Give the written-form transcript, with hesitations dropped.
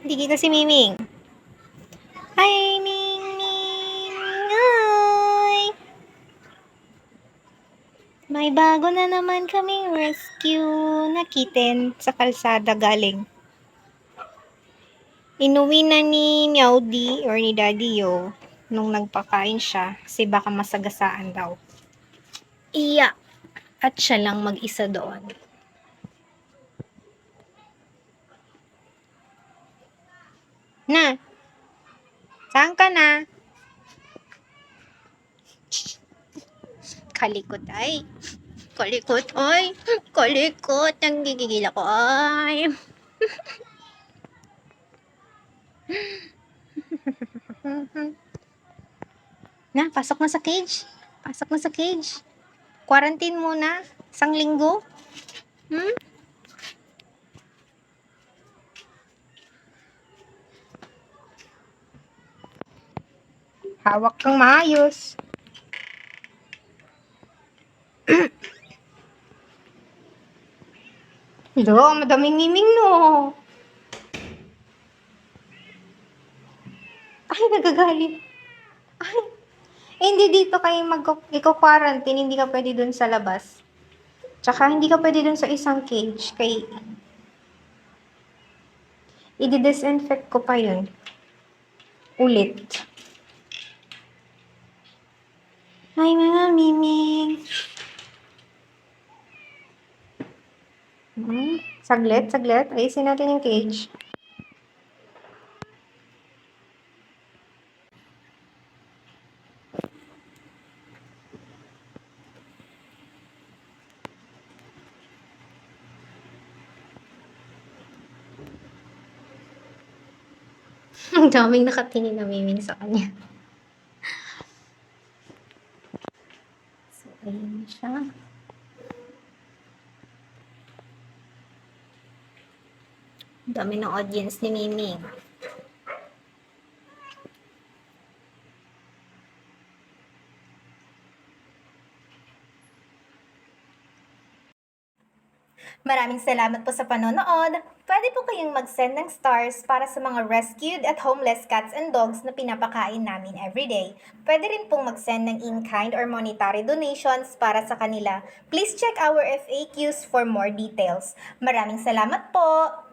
Hindi kita si Miming. Hi, Miming! Hi! May bago na naman kaming rescue na kitten sa kalsada galing. Inuwi na ni Meowdy or ni Daddy Yo nung nagpakain siya kasi baka masagasaan daw. Iya! At siya lang mag-isa doon. Na! Saan ka na? Kalikot ay! Kalikot ay! Kalikot! Nanggigigil ako ay! Na, pasok na sa cage. Pasok na sa cage. Quarantine muna. 1 linggo. Hawak kang maayos. Hello, madaming miming no. Ay, nagagalit. Ay, hindi dito kayo ikaw-quarantine, hindi ka pwede dun sa labas. Tsaka hindi ka pwede dun sa isang cage. I-disinfect ko pa yun. Ulit. Ay, mga miming. Saglit. Ayusin natin yung cage. Ang daming nakatingin na miming sa kanya. So, ayun siya. Ang dami ng audience ni Miming. Maraming salamat po sa panonood. Pwede po kayong mag-send ng stars para sa mga rescued at homeless cats and dogs na pinapakain namin everyday. Pwede rin pong mag-send ng in-kind or monetary donations para sa kanila. Please check our FAQs for more details. Maraming salamat po!